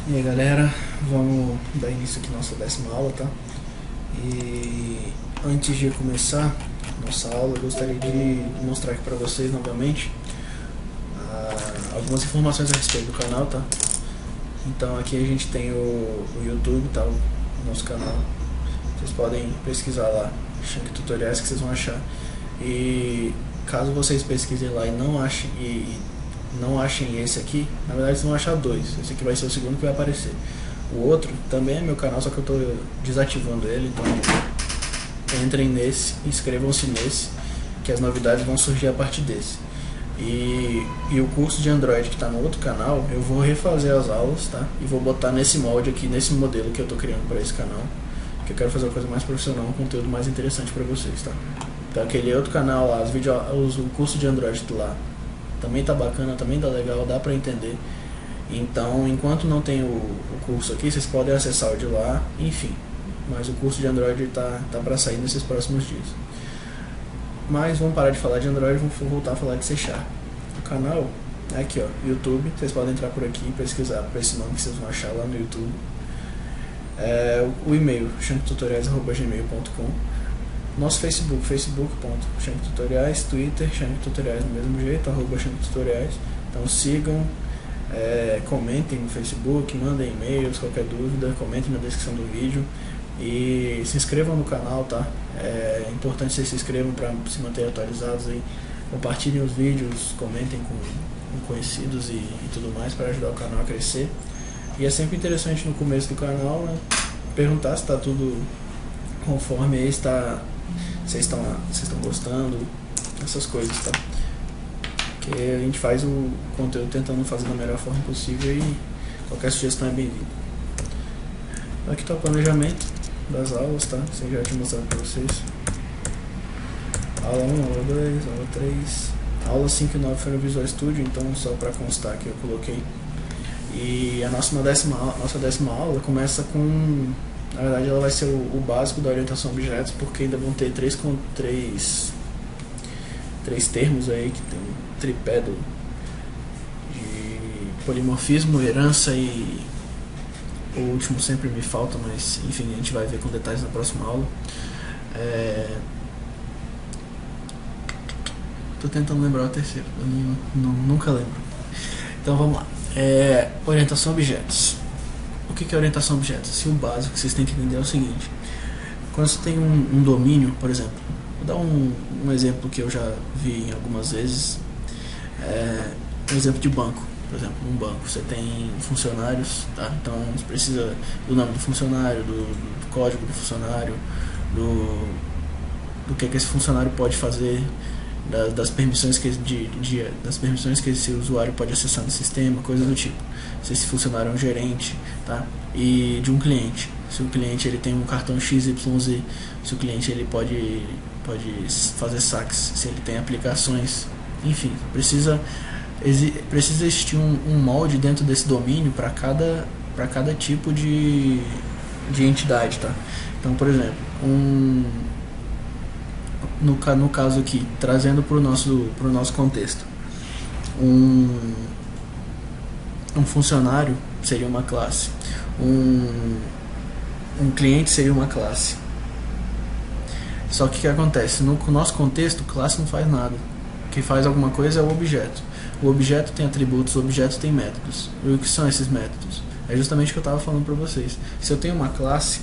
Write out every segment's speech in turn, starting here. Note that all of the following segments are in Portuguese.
E aí galera, vamos dar início aqui à nossa 10ª aula, tá? E antes de começar nossa aula, eu gostaria de mostrar aqui para vocês novamente algumas informações a respeito do canal, tá? Então aqui a gente tem o YouTube, tá? O nosso canal. Vocês podem pesquisar lá, Shank Tutoriais, que vocês vão achar. E caso vocês pesquisem lá e não achem esse aqui, na verdade vocês vão achar dois. Esse aqui vai ser o segundo que vai aparecer. O outro também é meu canal, só que eu estou desativando ele, então entrem nesse, inscrevam-se nesse, que as novidades vão surgir a partir desse. E o curso de Android que está no outro canal, eu vou refazer as aulas, tá? E vou botar nesse molde aqui, nesse modelo que eu estou criando para esse canal, que eu quero fazer uma coisa mais profissional, um conteúdo mais interessante para vocês, tá? Então aquele outro canal lá, o curso de Android lá, também tá bacana, também tá legal, dá pra entender. Então, enquanto não tem o curso aqui, vocês podem acessar o de lá, enfim. Mas o curso de Android tá pra sair nesses próximos dias. Mas vamos parar de falar de Android, vamos voltar a falar de C#. O canal é aqui, ó, YouTube. Vocês podem entrar por aqui e pesquisar por esse nome que vocês vão achar lá no YouTube. O e-mail, shanktutoriais@gmail.com. Nosso Facebook, facebook.shanktutoriais, Twitter, shanktutoriais do mesmo jeito, @shanktutoriais. Então sigam, comentem no Facebook, mandem e-mails, qualquer dúvida, comentem na descrição do vídeo e se inscrevam no canal, tá? É importante que vocês se inscrevam para se manter atualizados aí. Compartilhem os vídeos, comentem com conhecidos e tudo mais para ajudar o canal a crescer. E é sempre interessante no começo do canal, né, perguntar se está tudo conforme aí, vocês estão gostando, essas coisas, tá? Que a gente faz o conteúdo tentando fazer da melhor forma possível e qualquer sugestão é bem-vinda. Aqui está o planejamento das aulas, tá? Assim, já tinha mostrado para vocês. Aula 1, aula 2, aula 3. Aula 5 e 9 foi no Visual Studio, então só para constar que eu coloquei. E a nossa 10ª aula começa com... Na verdade ela vai ser o básico da orientação a objetos, porque ainda vão ter três termos aí, que tem tripé de polimorfismo, herança e o último sempre me falta, mas enfim, a gente vai ver com detalhes na próxima aula. Tô tentando lembrar o terceiro, eu nunca lembro. Então vamos lá. Orientação a objetos. O que é orientação a objetos? Assim, o básico que vocês têm que entender é o seguinte: quando você tem um domínio, por exemplo, vou dar um exemplo que eu já vi algumas vezes, um exemplo de banco. Por exemplo, num banco você tem funcionários, tá? Então você precisa do nome do funcionário, do código do funcionário, do que esse funcionário pode fazer, das permissões que esse usuário pode acessar no sistema, coisas do tipo. Se esse funcionário é um gerente, tá? E de um cliente. Se o cliente ele tem um cartão XYZ, se o cliente ele pode fazer saques, se ele tem aplicações, enfim, precisa existir um molde dentro desse domínio para cada tipo de entidade, tá? Então, por exemplo, no caso aqui, trazendo para o nosso contexto, um funcionário seria uma classe, um cliente seria uma classe. Só que o que acontece? No nosso contexto, classe não faz nada. O que faz alguma coisa é o objeto. O objeto tem atributos, o objeto tem métodos. E o que são esses métodos? É justamente o que eu estava falando para vocês. Se eu tenho uma classe,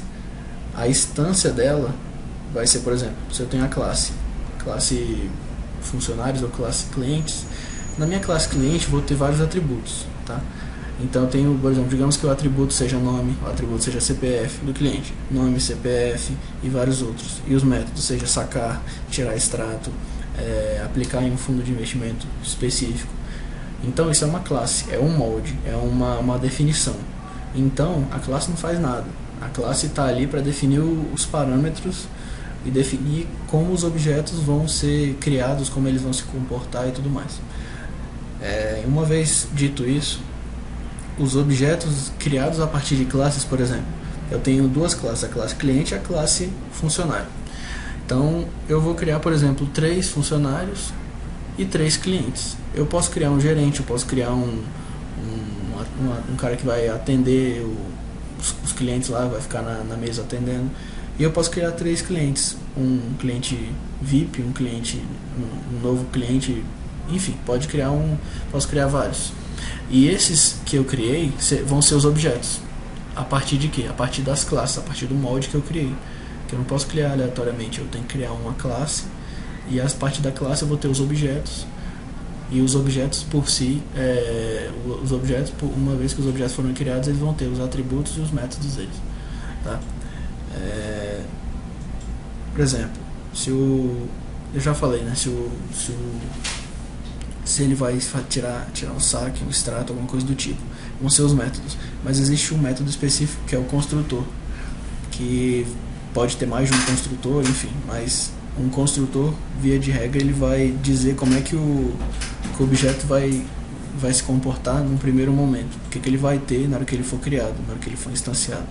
a instância dela vai ser, por exemplo, se eu tenho a classe funcionários ou classe clientes, na minha classe cliente vou ter vários atributos, tá? Então eu tenho, por exemplo, digamos que o atributo seja nome, o atributo seja CPF do cliente, nome, CPF e vários outros. E os métodos seja sacar, tirar extrato, aplicar em um fundo de investimento específico. Então isso é uma classe, é um molde, é uma definição. Então a classe não faz nada. A classe está ali para definir os parâmetros e definir como os objetos vão ser criados, como eles vão se comportar e tudo mais. Uma vez dito isso, os objetos criados a partir de classes, por exemplo, eu tenho duas classes, a classe cliente e a classe funcionário. Então eu vou criar, por exemplo, 3 funcionários e 3 clientes. Eu posso criar um gerente, eu posso criar um um cara que vai atender os clientes lá, vai ficar na mesa atendendo. E eu posso criar 3 clientes, um cliente VIP, um novo cliente, enfim, posso criar vários. E esses que eu criei vão ser os objetos. A partir de quê? A partir das classes, a partir do molde que eu criei. Que eu não posso criar aleatoriamente, eu tenho que criar uma classe, e a partir da classe eu vou ter os objetos. E os objetos por si, uma vez que os objetos foram criados, eles vão ter os atributos e os métodos deles. Tá? Por exemplo, eu já falei, né? Se ele vai tirar um saque, um extrato, alguma coisa do tipo, vão ser os métodos. Mas existe um método específico que é o construtor, que pode ter mais de um construtor, enfim, mas um construtor, via de regra, ele vai dizer como é que o objeto vai se comportar num primeiro momento, o que ele vai ter na hora que ele for criado, na hora que ele for instanciado.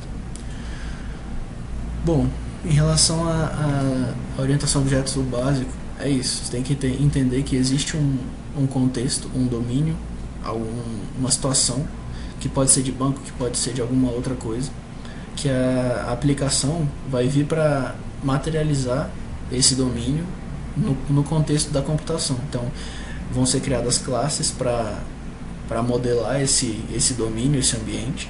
Bom, em relação à orientação a objetos, o básico é isso. Você tem que entender que existe um contexto, um domínio, uma situação, que pode ser de banco, que pode ser de alguma outra coisa, que a aplicação vai vir para materializar esse domínio no contexto da computação. Então, vão ser criadas classes para modelar esse domínio, esse ambiente,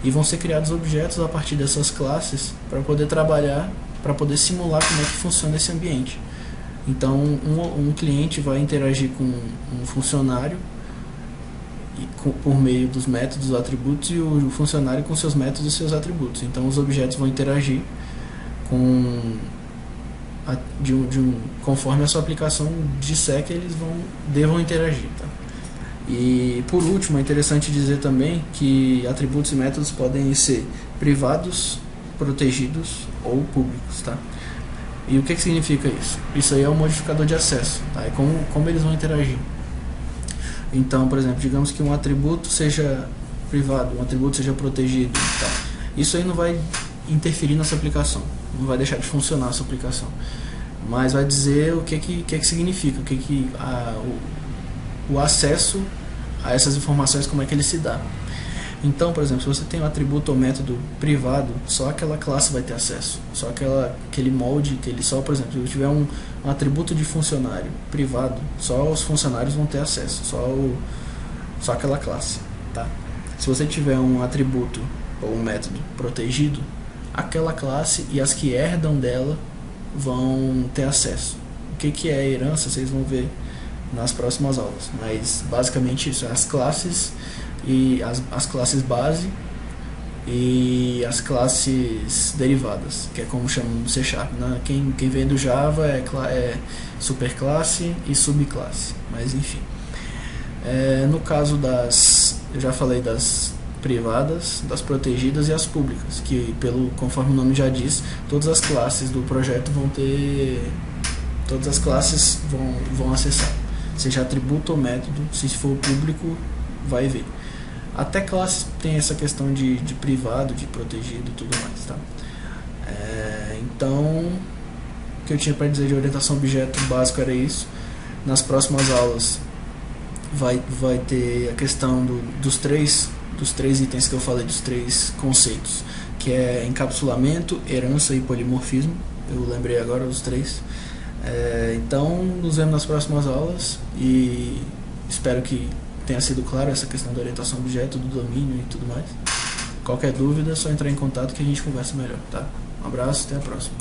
e vão ser criados objetos a partir dessas classes para poder trabalhar, para poder simular como é que funciona esse ambiente. Então, um cliente vai interagir com um funcionário por meio dos métodos e atributos, e o funcionário com seus métodos e seus atributos. Então, os objetos vão interagir conforme a sua aplicação disser que eles devam interagir. Tá? E por último, é interessante dizer também que atributos e métodos podem ser privados, protegidos ou públicos. Tá? E o que significa isso? Isso aí é um modificador de acesso. Tá? É como eles vão interagir. Então, por exemplo, digamos que um atributo seja privado, um atributo seja protegido. Tá? Isso aí não vai interferir na sua aplicação, não vai deixar de funcionar a sua aplicação, mas vai dizer o que significa, o acesso a essas informações, como é que ele se dá. Então, por exemplo, se você tem um atributo ou método privado, só aquela classe vai ter acesso, só aquele molde, por exemplo, se eu tiver um atributo de funcionário privado, só os funcionários vão ter acesso, só aquela classe. Tá? Se você tiver um atributo ou um método protegido, aquela classe e as que herdam dela vão ter acesso. O que é herança, vocês vão ver nas próximas aulas, mas basicamente isso, as classes e as classes base e as classes derivadas, que é como chamam no C#, né? Quem vem do Java é superclasse e subclasse, mas enfim. No caso eu já falei das privadas, das protegidas e as públicas, que conforme o nome já diz, todas as classes do projeto todas as classes vão acessar, seja atributo ou método. Se for público, vai ver. Até classes tem essa questão de privado, de protegido e tudo mais, tá? Então, o que eu tinha para dizer de orientação a objeto básico era isso. Nas próximas aulas vai ter a questão dos três itens que eu falei, dos 3 conceitos, que é encapsulamento, herança e polimorfismo. Eu lembrei agora os 3. Então, nos vemos nas próximas aulas e espero que tenha sido claro essa questão da orientação a objeto, do domínio e tudo mais. Qualquer dúvida é só entrar em contato que a gente conversa melhor, tá? Um abraço, até a próxima.